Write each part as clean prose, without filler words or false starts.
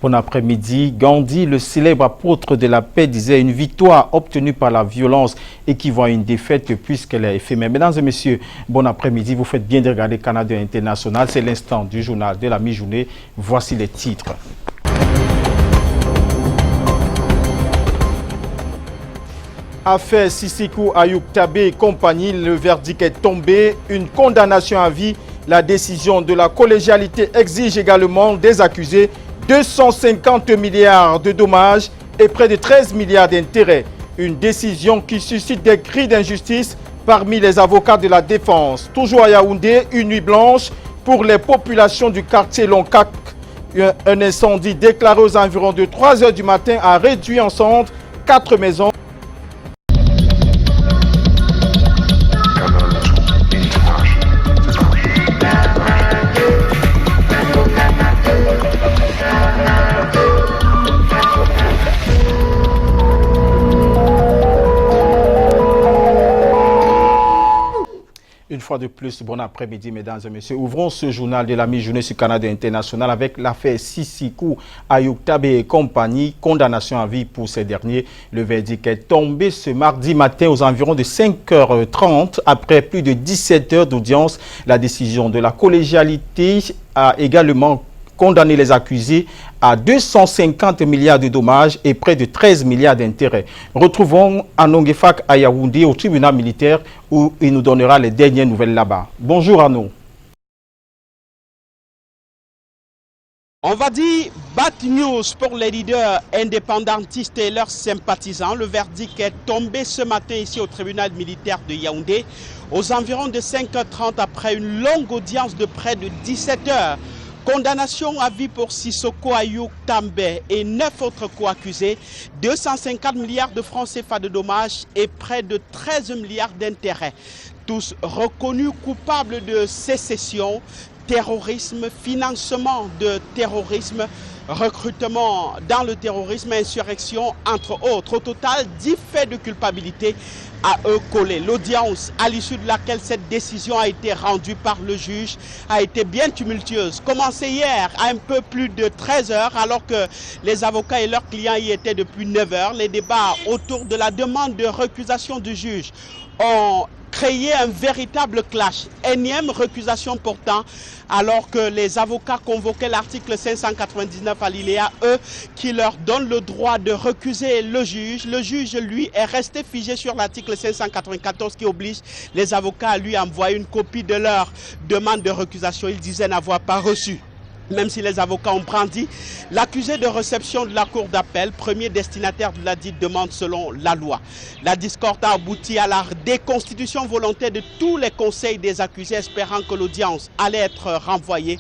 Bon après-midi. Gandhi, le célèbre apôtre de la paix, disait une victoire obtenue par la violence équivaut à une défaite puisqu'elle est éphémère. Mesdames et messieurs, bon après-midi. Vous faites bien de regarder Canada International. C'est l'instant du journal de la mi-journée. Voici les titres. Affaire Sisikou Ayoub Tabé et compagnie, le verdict est tombé. Une condamnation à vie. La décision de la collégialité exige également des accusés 250 milliards de dommages et près de 13 milliards d'intérêts. Une décision qui suscite des cris d'injustice parmi les avocats de la défense. Toujours à Yaoundé, une nuit blanche pour les populations du quartier Lonkak. Un incendie déclaré aux environs de 3 h du matin a réduit en cendres 4 maisons. Une fois de plus, bon après-midi, mesdames et messieurs. Ouvrons ce journal de la mi-journée sur Canada International avec l'affaire Sisikou Ayoub Tabé et compagnie. Condamnation à vie pour ces derniers. Le verdict est tombé ce mardi matin aux environs de 5 h 30 après plus de 17 heures d'audience. La décision de la collégialité a également condamné les accusés à 250 milliards de dommages et près de 13 milliards d'intérêts. Retrouvons Arnaud Ngefak à Yaoundé au tribunal militaire où il nous donnera les dernières nouvelles là-bas. Bonjour Arnaud. On va dire bad news pour les leaders indépendantistes et leurs sympathisants. Le verdict est tombé ce matin ici au tribunal militaire de Yaoundé aux environs de 5 h 30 après une longue audience de près de 17 heures. Condamnation à vie pour Sissoko Ayoub Tabé et 9 autres co-accusés, 250 milliards de francs CFA de dommages et près de 13 milliards d'intérêts. Tous reconnus coupables de sécession, terrorisme, financement de terrorisme, recrutement dans le terrorisme, insurrection, entre autres. Au total, 10 faits de culpabilité à eux collés. L'audience à l'issue de laquelle cette décision a été rendue par le juge a été bien tumultueuse. Commencé hier à un peu plus de 13 h alors que les avocats et leurs clients y étaient depuis 9 h. Les débats autour de la demande de récusation du juge ont créé un véritable clash. Énième récusation pourtant, alors que les avocats convoquaient l'article 599 alinéa E qui leur donne le droit de récuser le juge. Le juge, lui, est resté figé sur l'article 594 qui oblige les avocats à lui envoyer une copie de leur demande de récusation. Il disait n'avoir pas reçu. Même si les avocats ont brandi l'accusé de réception de la cour d'appel, premier destinataire de la dite demande selon la loi. La discorde a abouti à la déconstitution volontaire de tous les conseils des accusés, espérant que l'audience allait être renvoyée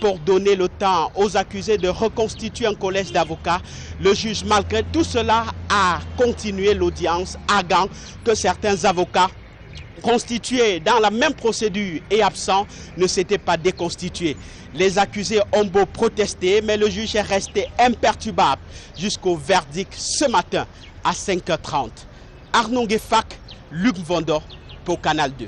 pour donner le temps aux accusés de reconstituer un collège d'avocats. Le juge, malgré tout cela, a continué l'audience, arguant que certains avocats constitués dans la même procédure et absents ne s'étaient pas déconstitués. Les accusés ont beau protester, mais le juge est resté imperturbable jusqu'au verdict ce matin à 5 h 30. Arnaud Ngefak, Luc Vondo pour Canal 2.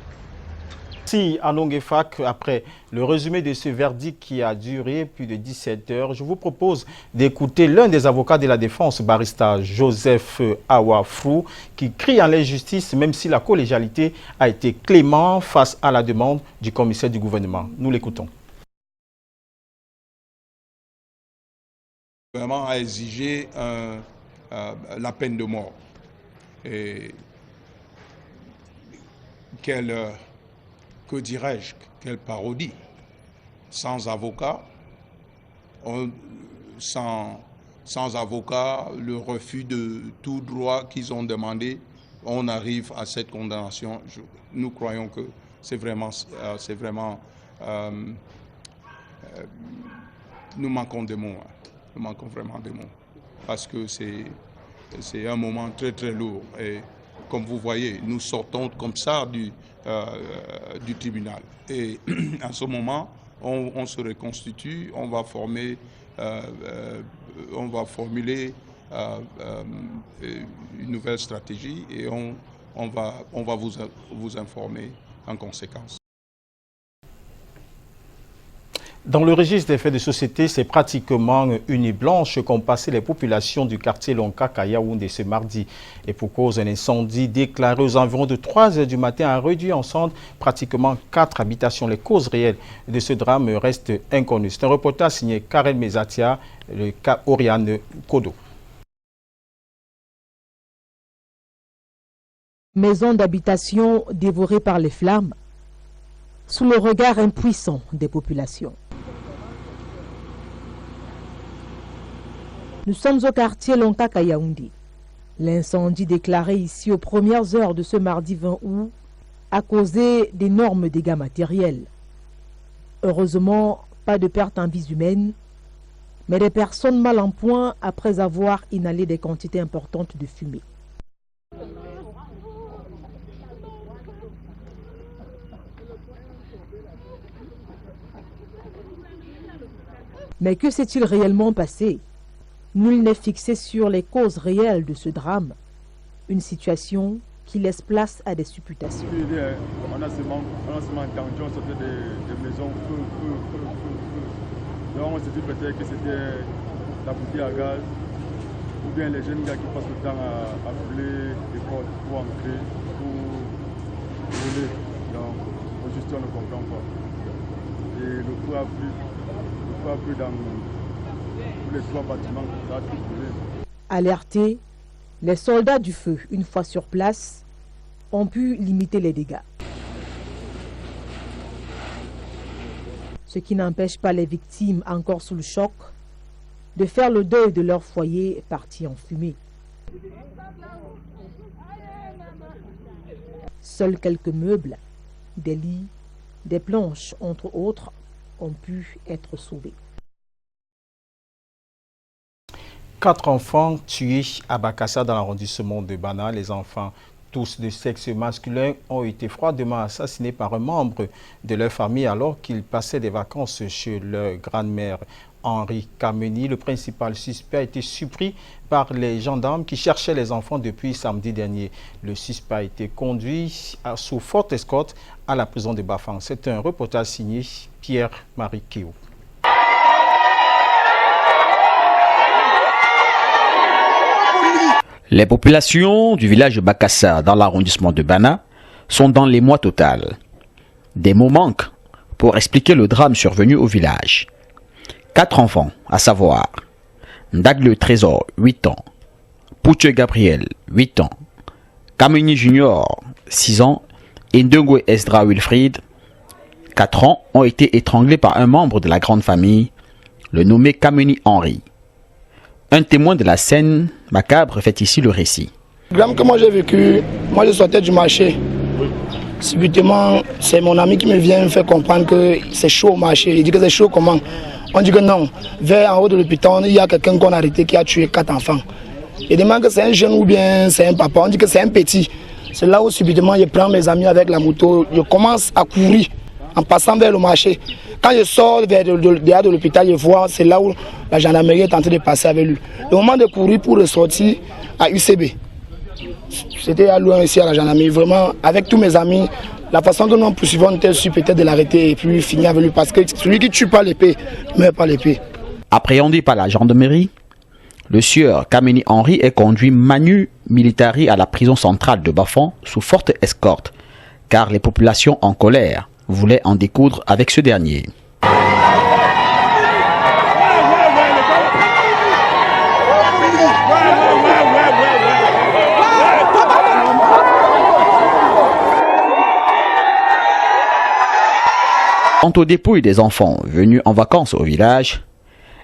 Merci Arnaud Ngefak. Après le résumé de ce verdict qui a duré plus de 17 heures, je vous propose d'écouter l'un des avocats de la défense, barista Joseph Awafrou, qui crie en l'injustice même si la collégialité a été clément face à la demande du commissaire du gouvernement. Nous l'écoutons. Le gouvernement a exigé la peine de mort. Et que dirais-je, quelle parodie. Sans avocat, sans avocat, le refus de tout droit qu'ils ont demandé, on arrive à cette condamnation. Nous croyons que c'est vraiment nous manquons des mots. Nous manquons vraiment des mots. Parce que c'est un moment très très lourd. Et comme vous voyez, nous sortons comme ça du tribunal. Et à ce moment, on se reconstitue, on va formuler une nouvelle stratégie et on va vous informer en conséquence. Dans le registre des faits de société, c'est pratiquement une nuit blanche qu'ont passé les populations du quartier Lonkak à Yaoundé ce mardi. Et pour cause d'un incendie déclaré aux environs de 3 heures du matin a réduit en cendres pratiquement 4 habitations. Les causes réelles de ce drame restent inconnues. C'est un reportage signé Karen Mezatia, le cas Oriane Kodo. Maison d'habitation dévorée par les flammes, sous le regard impuissant des populations. Nous sommes au quartier Lonkak à Yaoundé. L'incendie déclaré ici aux premières heures de ce mardi 20 août a causé d'énormes dégâts matériels. Heureusement, pas de perte en vies humaines, mais des personnes mal en point après avoir inhalé des quantités importantes de fumée. Mais que s'est-il réellement passé? Nul n'est fixé sur les causes réelles de ce drame. Une situation qui laisse place à des supputations. On a seulement entendu, on sortait des maisons, feu. Donc on s'est dit peut-être que c'était la bouteille à gaz, ou bien les jeunes gars qui passent le temps à brûler les portes pour entrer, pour brûler. Donc au juste on ne comprend pas. Et le feu a pris dans tous les 3 bâtiments, ça a tout brûlé. Alertés, les soldats du feu, une fois sur place, ont pu limiter les dégâts. Ce qui n'empêche pas les victimes encore sous le choc de faire le deuil de leur foyer parti en fumée. Seuls quelques meubles, des lits, des planches, entre autres, ont pu être sauvés. 4 enfants tués à Bakassa dans l'arrondissement de Bana. Les enfants, tous de sexe masculin, ont été froidement assassinés par un membre de leur famille alors qu'ils passaient des vacances chez leur grand-mère. Henri Kameni, le principal suspect, a été surpris par les gendarmes qui cherchaient les enfants depuis samedi dernier. Le suspect a été conduit sous forte escorte à la prison de Bafang. C'est un reportage signé Pierre-Marie Kéo. Les populations du village de Bakassa, dans l'arrondissement de Bana, sont dans l'émoi total. Des mots manquent pour expliquer le drame survenu au village. 4 enfants, à savoir Ndagle Trésor, 8 ans, Pouche Gabriel, 8 ans, Kameni Junior, 6 ans, et Ndengwe Esdra Wilfried, 4 ans, ont été étranglés par un membre de la grande famille, le nommé Kameni Henri. Un témoin de la scène macabre fait ici le récit. Le drame que moi j'ai vécu, moi je sortais du marché. Subitement, c'est mon ami qui me vient me faire comprendre que c'est chaud au marché. Il dit que c'est chaud comment? On dit que non. Vers en haut de l'hôpital, il y a quelqu'un qu'on a arrêté qui a tué 4 enfants. Il demande que c'est un jeune ou bien c'est un papa. On dit que c'est un petit. C'est là où subitement je prends mes amis avec la moto. Je commence à courir en passant vers le marché. Quand je sors derrière de l'hôpital, je vois, c'est là où la gendarmerie est en train de passer avec lui. Le moment de courir pour ressortir à UCB. C'était à loin ici à la gendarmerie. Vraiment, avec tous mes amis, la façon dont nous poursuivons, on était sûr peut-être de l'arrêter et puis finir avec lui. Parce que celui qui ne tue pas l'épée ne meurt pas l'épée. Appréhendé par la gendarmerie, le sieur Kameni Henri est conduit manu militari à la prison centrale de Bafang sous forte escorte, car les populations en colère voulaient en découdre avec ce dernier. Quant aux dépouilles des enfants venus en vacances au village,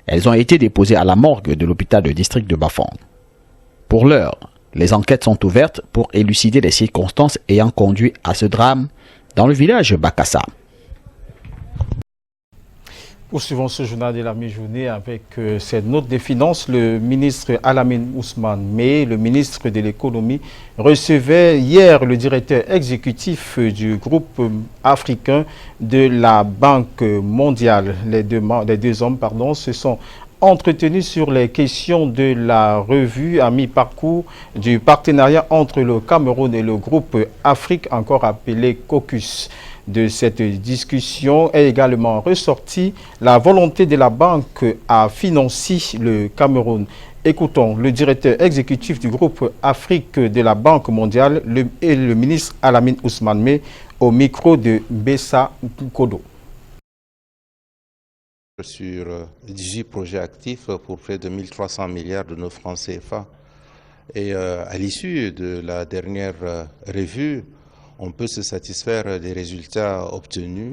elles ont été déposées à la morgue de l'hôpital de district de Bafang. Pour l'heure, les enquêtes sont ouvertes pour élucider les circonstances ayant conduit à ce drame dans le village Bakassa. Poursuivons ce journal de la mi-journée avec cette note des finances. Le ministre Alamine Ousmane Meh, le ministre de l'économie, recevait hier le directeur exécutif du groupe africain de la Banque mondiale. Les deux hommes se sont entretenu sur les questions de la revue à mi-parcours du partenariat entre le Cameroun et le groupe Afrique, encore appelé COCUS. De cette discussion est également ressortie la volonté de la banque à financer le Cameroun. Écoutons le directeur exécutif du groupe Afrique de la Banque mondiale et le ministre Alamine Ousmane Meh au micro de Bessa Kodo. Sur 18 projets actifs pour près de 1300 milliards de nos francs CFA. Et à l'issue de la dernière revue, on peut se satisfaire des résultats obtenus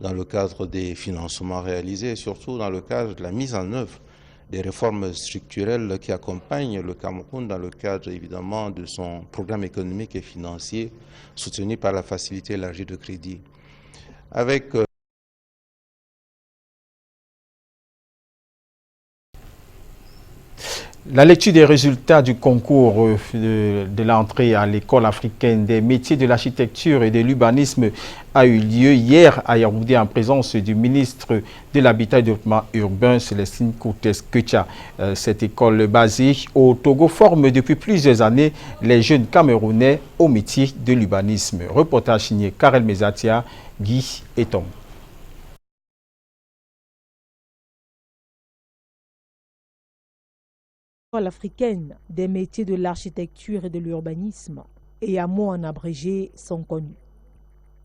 dans le cadre des financements réalisés et surtout dans le cadre de la mise en œuvre des réformes structurelles qui accompagnent le Cameroun dans le cadre évidemment de son programme économique et financier soutenu par la facilité élargie de crédit. Avec la lecture des résultats du concours de l'entrée à l'école africaine des métiers de l'architecture et de l'urbanisme a eu lieu hier à Yaoundé en présence du ministre de l'Habitat et du Développement urbain, Célestine Koutes-Kecha. Cette école basée au Togo forme depuis plusieurs années les jeunes Camerounais au métier de l'urbanisme. Reportage signé Karel Mezatia, Guy et Tom. L'école africaine des métiers de l'architecture et de l'urbanisme et AMO en abrégé sont connus.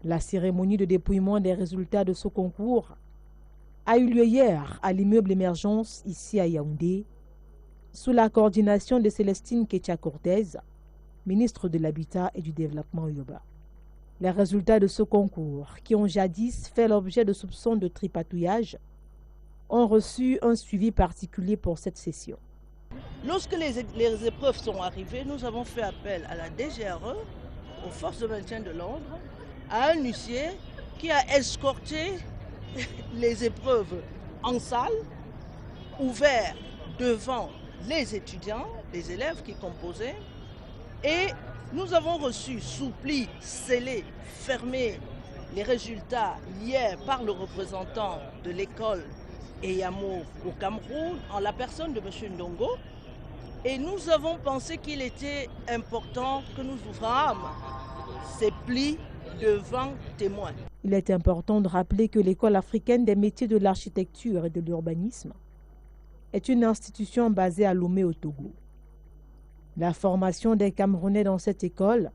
La cérémonie de dépouillement des résultats de ce concours a eu lieu hier à l'immeuble Émergence ici à Yaoundé sous la coordination de Célestine Ketcha-Cortez, ministre de l'Habitat et du Développement urbain. Les résultats de ce concours, qui ont jadis fait l'objet de soupçons de tripatouillage, ont reçu un suivi particulier pour cette session. Lorsque les épreuves sont arrivées, nous avons fait appel à la DGRE, aux forces de maintien de l'ordre, à un huissier qui a escorté les épreuves en salle, ouvert devant les étudiants, les élèves qui composaient, et nous avons reçu sous pli scellé, fermé, les résultats hier par le représentant de l'école EYAMO au Cameroun, en la personne de M. Ndongo. Et nous avons pensé qu'il était important que nous ouvrâmes ces plis devant témoins. Il est important de rappeler que l'école africaine des métiers de l'architecture et de l'urbanisme est une institution basée à Lomé au Togo. La formation des Camerounais dans cette école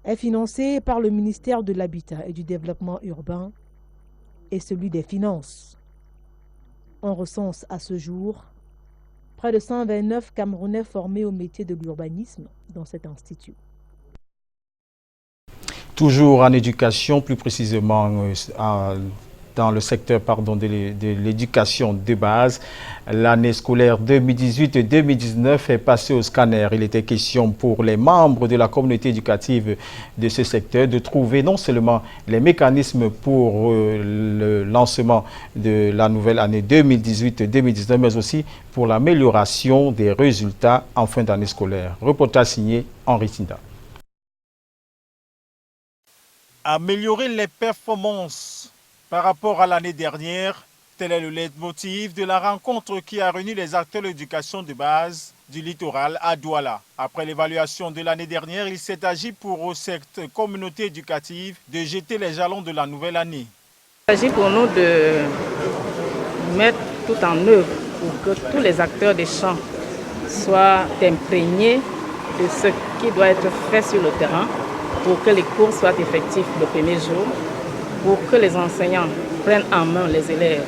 est financée par le ministère de l'Habitat et du Développement urbain et celui des Finances. On recense à ce jour près de 129 Camerounais formés au métier de l'urbanisme dans cet institut. Toujours en éducation, plus précisément dans le secteur de l'éducation de base, l'année scolaire 2018-2019 est passée au scanner. Il était question pour les membres de la communauté éducative de ce secteur de trouver non seulement les mécanismes pour le lancement de la nouvelle année 2018-2019, mais aussi pour l'amélioration des résultats en fin d'année scolaire. Reportage signé Henri Tinda. Améliorer les performances par rapport à l'année dernière, tel est le leitmotiv de la rencontre qui a réuni les acteurs de l'éducation de base du littoral à Douala. Après l'évaluation de l'année dernière, il s'est agi pour cette communauté éducative de jeter les jalons de la nouvelle année. Il s'agit pour nous de mettre tout en œuvre pour que tous les acteurs des champs soient imprégnés de ce qui doit être fait sur le terrain pour que les cours soient effectifs le premier jour, pour que les enseignants prennent en main les élèves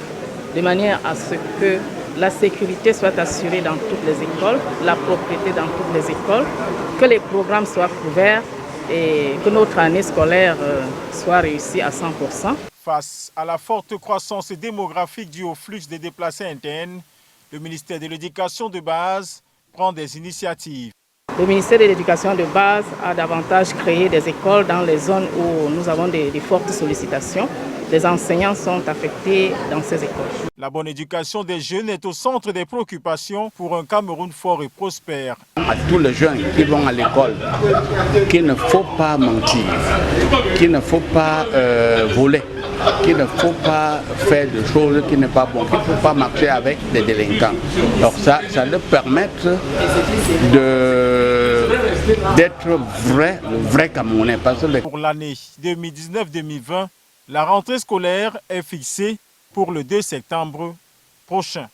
de manière à ce que la sécurité soit assurée dans toutes les écoles, la propriété dans toutes les écoles, que les programmes soient couverts et que notre année scolaire soit réussie à 100%. Face à la forte croissance démographique due au flux des déplacés internes, le ministère de l'Éducation de base prend des initiatives. Le ministère de l'Éducation de base a davantage créé des écoles dans les zones où nous avons des fortes sollicitations. Les enseignants sont affectés dans ces écoles. La bonne éducation des jeunes est au centre des préoccupations pour un Cameroun fort et prospère. À tous les jeunes qui vont à l'école, qu'il ne faut pas mentir, qu'il ne faut pas voler. qu'il ne faut pas faire des choses qui n'est pas bon, qu'il ne faut pas marcher avec des délinquants. Donc ça leur permet d'être le vrai Camerounais. Pour l'année 2019-2020, la rentrée scolaire est fixée pour le 2 septembre prochain.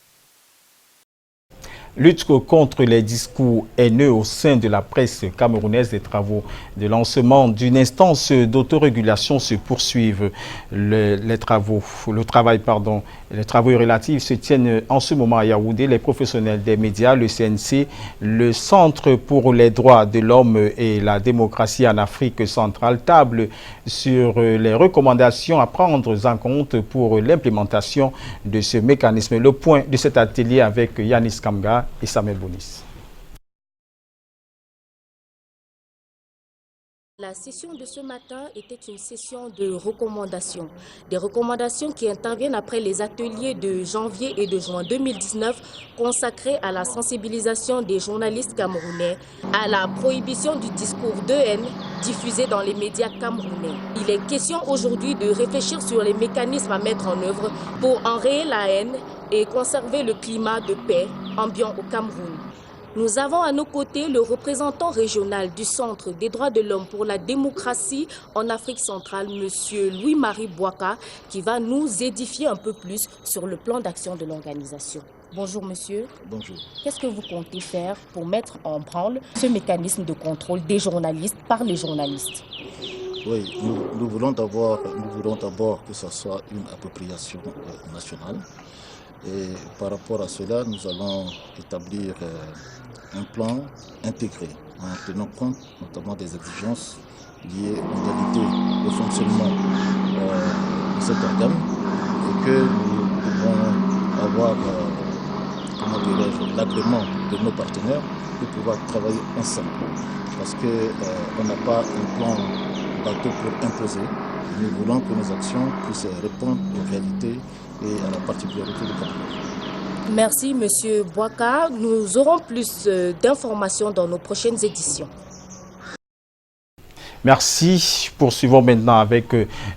Lutte contre les discours haineux au sein de la presse camerounaise. Des travaux de lancement d'une instance d'autorégulation se poursuivent. Les travaux relatifs se tiennent en ce moment à Yaoundé. Les professionnels des médias, le CNC, le Centre pour les droits de l'homme et la démocratie en Afrique centrale tablent sur les recommandations à prendre en compte pour l'implémentation de ce mécanisme. Le point de cet atelier avec Yanis Kamga et Samuel Bonis. La session de ce matin était une session de recommandations. Des recommandations qui interviennent après les ateliers de janvier et de juin 2019 consacrés à la sensibilisation des journalistes camerounais, à la prohibition du discours de haine diffusé dans les médias camerounais. Il est question aujourd'hui de réfléchir sur les mécanismes à mettre en œuvre pour enrayer la haine et conserver le climat de paix ambiant au Cameroun. Nous avons à nos côtés le représentant régional du Centre des droits de l'homme pour la démocratie en Afrique centrale, M. Louis-Marie Bouaka, qui va nous édifier un peu plus sur le plan d'action de l'organisation. Bonjour monsieur. Bonjour. Qu'est-ce que vous comptez faire pour mettre en branle ce mécanisme de contrôle des journalistes par les journalistes? Oui, nous voulons d'abord que ce soit une appropriation nationale. Et par rapport à cela, nous allons établir un plan intégré en tenant compte notamment des exigences liées aux modalités de fonctionnement de cet organe et que nous pouvons avoir l'agrément de nos partenaires pour pouvoir travailler ensemble. Parce qu'on n'a pas un plan bateau pour imposer. Nous voulons que nos actions puissent répondre aux réalités et à la particularité du Cameroun. Merci Monsieur Bouaka. Nous aurons plus d'informations dans nos prochaines éditions. Merci. Poursuivons maintenant avec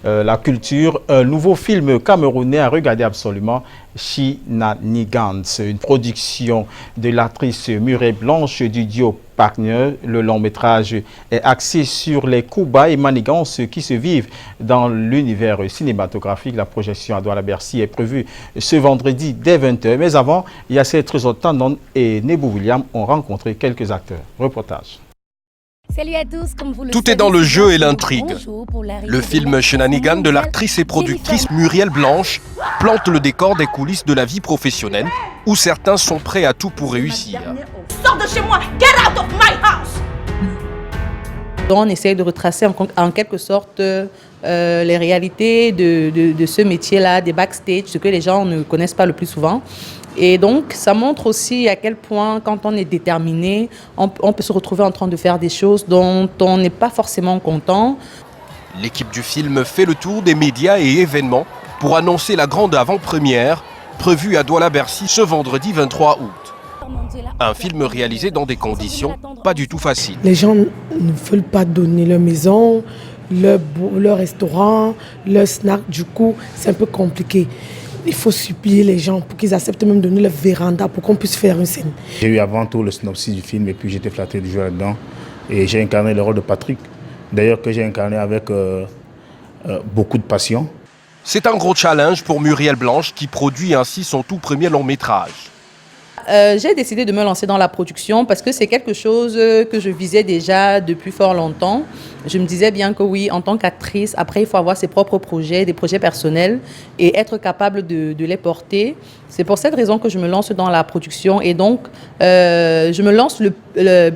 la culture. Un nouveau film camerounais à regarder absolument, Shinanigans, une production de l'actrice Muriel Blanche du duo Partner. Le long métrage est axé sur les coups bas et manigances qui se vivent dans l'univers cinématographique. La projection à Douala-Bercy est prévue ce vendredi dès 20h. Mais avant, Yasser Trésor-Tandon et Nebou William ont rencontré quelques acteurs. Reportage. Salut à tous, comme vous le Tout est dans le jeu et l'intrigue. Le film Shenanigan de l'actrice et productrice Muriel Blanche plante le décor des coulisses de la vie professionnelle où certains sont prêts à tout pour réussir. Sors de chez moi! Get out of my house! On essaie de retracer en quelque sorte les réalités de ce métier-là, des backstage, ce que les gens ne connaissent pas le plus souvent. Et donc, ça montre aussi à quel point, quand on est déterminé, on peut se retrouver en train de faire des choses dont on n'est pas forcément content. L'équipe du film fait le tour des médias et événements pour annoncer la grande avant-première prévue à Douala-Bercy ce vendredi 23 août. Un film réalisé dans des conditions pas du tout faciles. Les gens ne veulent pas donner leur maison, leur restaurant, leur snack. Du coup, c'est un peu compliqué. Il faut supplier les gens pour qu'ils acceptent même de donner leur véranda pour qu'on puisse faire une scène. J'ai eu avant tout le synopsis du film et puis j'étais flatté de jouer là-dedans. Et j'ai incarné le rôle de Patrick, d'ailleurs que j'ai incarné avec beaucoup de passion. C'est un gros challenge pour Muriel Blanche qui produit ainsi son tout premier long métrage. J'ai décidé de me lancer dans la production parce que c'est quelque chose que je visais déjà depuis fort longtemps. Je me disais bien que oui, en tant qu'actrice, après il faut avoir ses propres projets, des projets personnels et être capable de les porter. C'est pour cette raison que je me lance dans la production et donc je me lance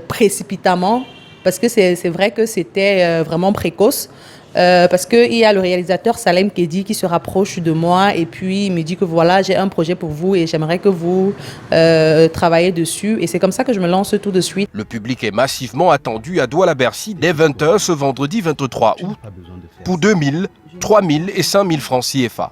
précipitamment parce que c'est vrai que c'était vraiment précoce. Parce qu'il y a le réalisateur Salem Kedi qui se rapproche de moi et puis il me dit que voilà, j'ai un projet pour vous et j'aimerais que vous travaillez dessus. Et c'est comme ça que je me lance tout de suite. Le public est massivement attendu à Douala-Bercy dès 20h ce vendredi 23 août pour 2000, 3000 et 5000 francs CFA.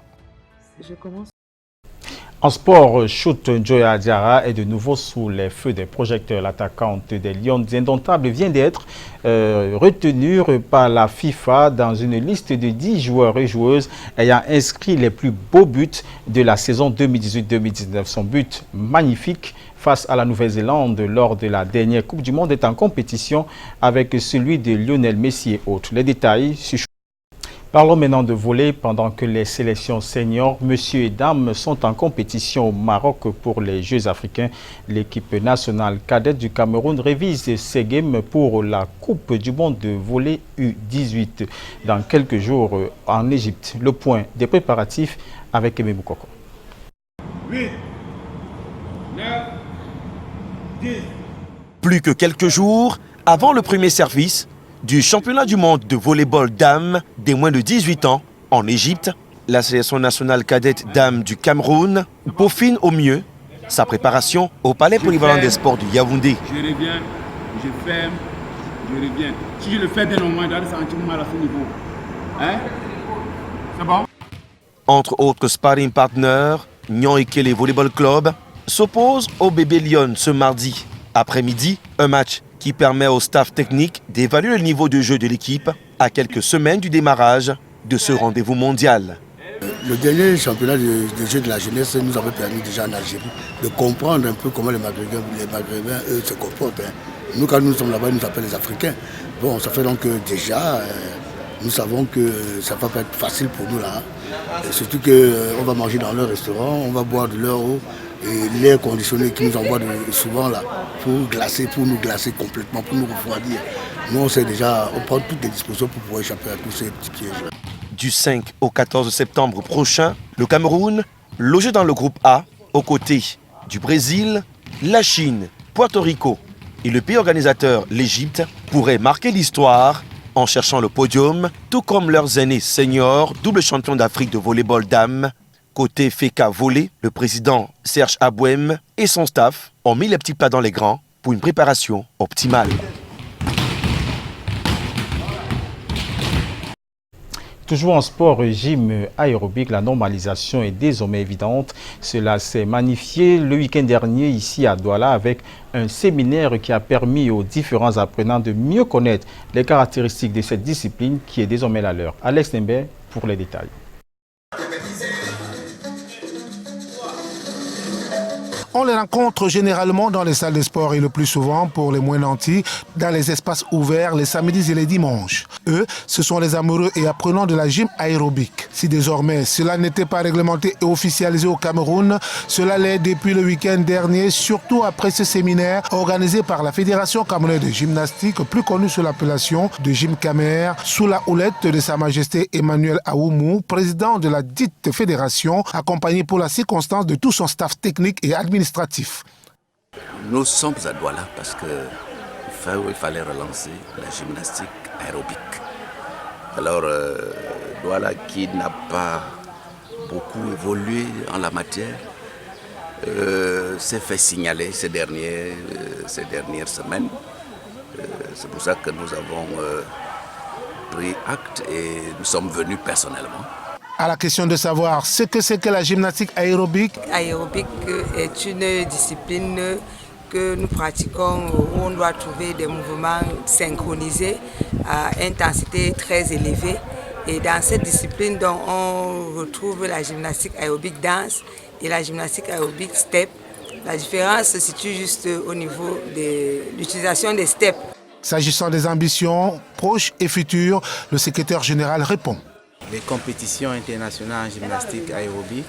En sport, Shoot Joya Diarra est de nouveau sous les feux des projecteurs. L'attaquante des Lions indomptables vient d'être retenue par la FIFA dans une liste de 10 joueurs et joueuses ayant inscrit les plus beaux buts de la saison 2018-2019. Son but magnifique face à la Nouvelle-Zélande lors de la dernière Coupe du Monde est en compétition avec celui de Lionel Messi et autres. Les détails sur Parlons maintenant de volley. Pendant que les sélections seniors, messieurs et dames, sont en compétition au Maroc pour les Jeux africains, l'équipe nationale cadette du Cameroun révise ses games pour la Coupe du monde de volley U18 dans quelques jours en Égypte. Le point des préparatifs avec Aimé Boukoko. 8, 9, 10. Plus que quelques jours avant le premier service du championnat du monde de volleyball dames des moins de 18 ans en Égypte, la sélection nationale cadette dames du Cameroun peaufine au mieux sa préparation au palais polyvalent des sports de Yaoundé. Je reviens, je ferme, je reviens. Si je le fais d'un moment, je dois sentir mal à ce niveau. Hein? C'est bon? Entre autres sparring partners, Nyon Ikele Volleyball Club s'oppose au bébé Lyon ce mardi après-midi, un match qui permet au staff technique d'évaluer le niveau de jeu de l'équipe à quelques semaines du démarrage de ce rendez-vous mondial. Le dernier championnat des Jeux de la jeunesse nous avait permis déjà en Algérie de comprendre un peu comment les Maghrébins eux, se comportent. Nous, quand nous sommes là-bas, ils nous appellent les Africains. Bon, ça fait donc déjà, nous savons que ça ne va pas être facile pour nous là. Surtout qu'on va manger dans leur restaurant, on va boire de leur eau. Et l'air conditionné qui nous envoie souvent là pour nous glacer complètement, pour nous refroidir. Nous on sait déjà, on prend toutes les dispositions pour pouvoir échapper à tous ces petits pièges. Du 5 au 14 septembre prochain, le Cameroun, logé dans le groupe A, aux côtés du Brésil, la Chine, Porto Rico et le pays organisateur, l'Égypte, pourrait marquer l'histoire en cherchant le podium, tout comme leurs aînés seniors, double champion d'Afrique de volleyball dames. Côté FECA Volley, le président Serge Abouem et son staff ont mis les petits plats dans les grands pour une préparation optimale. Toujours en sport, gym aérobique, la normalisation est désormais évidente. Cela s'est magnifié le week-end dernier ici à Douala avec un séminaire qui a permis aux différents apprenants de mieux connaître les caractéristiques de cette discipline qui est désormais la leur. Alex Nembe pour les détails. On les rencontre généralement dans les salles de sport et le plus souvent, pour les moins nantis, dans les espaces ouverts les samedis et les dimanches. Eux, ce sont les amoureux et apprenants de la gym aérobique. Si désormais cela n'était pas réglementé et officialisé au Cameroun, cela l'est depuis le week-end dernier, surtout après ce séminaire organisé par la Fédération camerounaise de gymnastique, plus connue sous l'appellation de Gym Camer, sous la houlette de Sa Majesté Emmanuel Aoumou, président de la dite fédération, accompagné pour la circonstance de tout son staff technique et administratif. Nous sommes à Douala parce qu'il fallait relancer la gymnastique aérobique. Alors, Douala qui n'a pas beaucoup évolué en la matière, s'est fait signaler ces dernières semaines. C'est pour ça que nous avons pris acte et nous sommes venus personnellement. À la question de savoir ce que c'est que la gymnastique aérobique. Aérobique est une discipline que nous pratiquons où on doit trouver des mouvements synchronisés à intensité très élevée. Et dans cette discipline, donc, on retrouve la gymnastique aérobique danse et la gymnastique aérobique step. La différence se situe juste au niveau de l'utilisation des steps. S'agissant des ambitions proches et futures, le secrétaire général répond. Les compétitions internationales en gymnastique aérobique,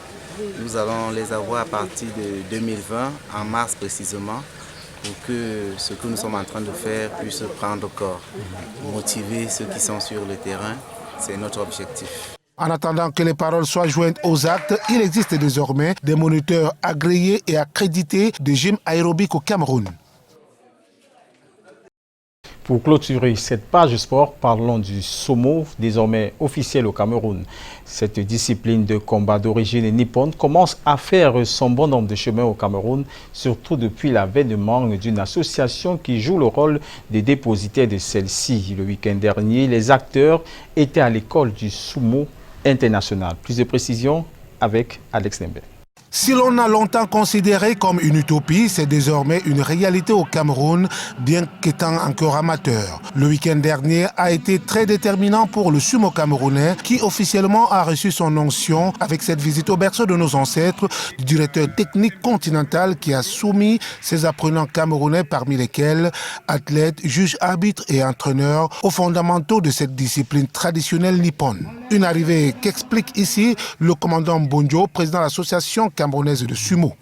nous allons les avoir à partir de 2020, en mars précisément, pour que ce que nous sommes en train de faire puisse prendre corps. Motiver ceux qui sont sur le terrain, c'est notre objectif. En attendant que les paroles soient jointes aux actes, il existe désormais des moniteurs agréés et accrédités de gym aérobique au Cameroun. Pour clôturer cette page sport, parlons du sumo, désormais officiel au Cameroun. Cette discipline de combat d'origine nippone commence à faire son bon nombre de chemin au Cameroun, surtout depuis l'avènement d'une association qui joue le rôle de dépositaire de celle-ci. Le week-end dernier, les acteurs étaient à l'école du sumo international. Plus de précisions avec Alex Nembe. Si l'on a longtemps considéré comme une utopie, c'est désormais une réalité au Cameroun, bien qu'étant encore amateur. Le week-end dernier a été très déterminant pour le sumo camerounais qui officiellement a reçu son onction avec cette visite au berceau de nos ancêtres du directeur technique continental qui a soumis ses apprenants camerounais parmi lesquels athlètes, juges, arbitres et entraîneurs aux fondamentaux de cette discipline traditionnelle nippone. Une arrivée qu'explique ici le commandant Bonjo, président de l'association camerounaise de sumo.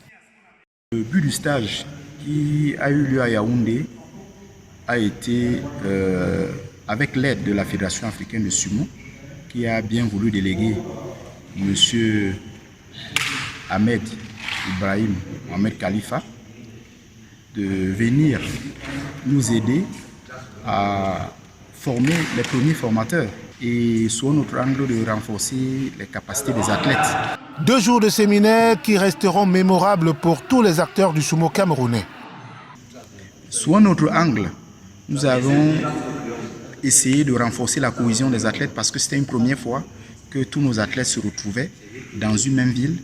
Le but du stage qui a eu lieu à Yaoundé a été avec l'aide de la Fédération africaine de sumo qui a bien voulu déléguer M. Ahmed Ibrahim Mohamed Khalifa de venir nous aider à former les premiers formateurs et sous notre angle de renforcer les capacités des athlètes. 2 jours de séminaire qui resteront mémorables pour tous les acteurs du sumo camerounais. Sous notre angle, nous avons essayé de renforcer la cohésion des athlètes parce que c'était une première fois que tous nos athlètes se retrouvaient dans une même ville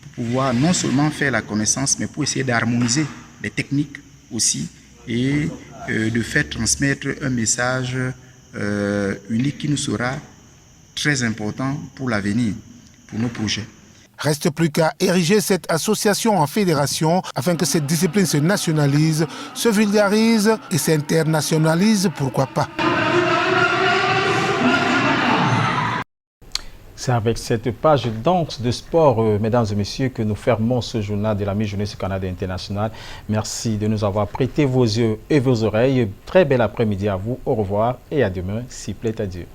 pour pouvoir non seulement faire la connaissance, mais pour essayer d'harmoniser les techniques aussi et de faire transmettre un message unique qui nous sera très important pour l'avenir, pour nos projets. Reste plus qu'à ériger cette association en fédération afin que cette discipline se nationalise, se vulgarise et s'internationalise, pourquoi pas. C'est avec cette page dense de sport, mesdames et messieurs, que nous fermons ce journal de la mi-journée sur Canada International. Merci de nous avoir prêté vos yeux et vos oreilles. Très bel après-midi à vous. Au revoir et à demain, s'il plaît à Dieu.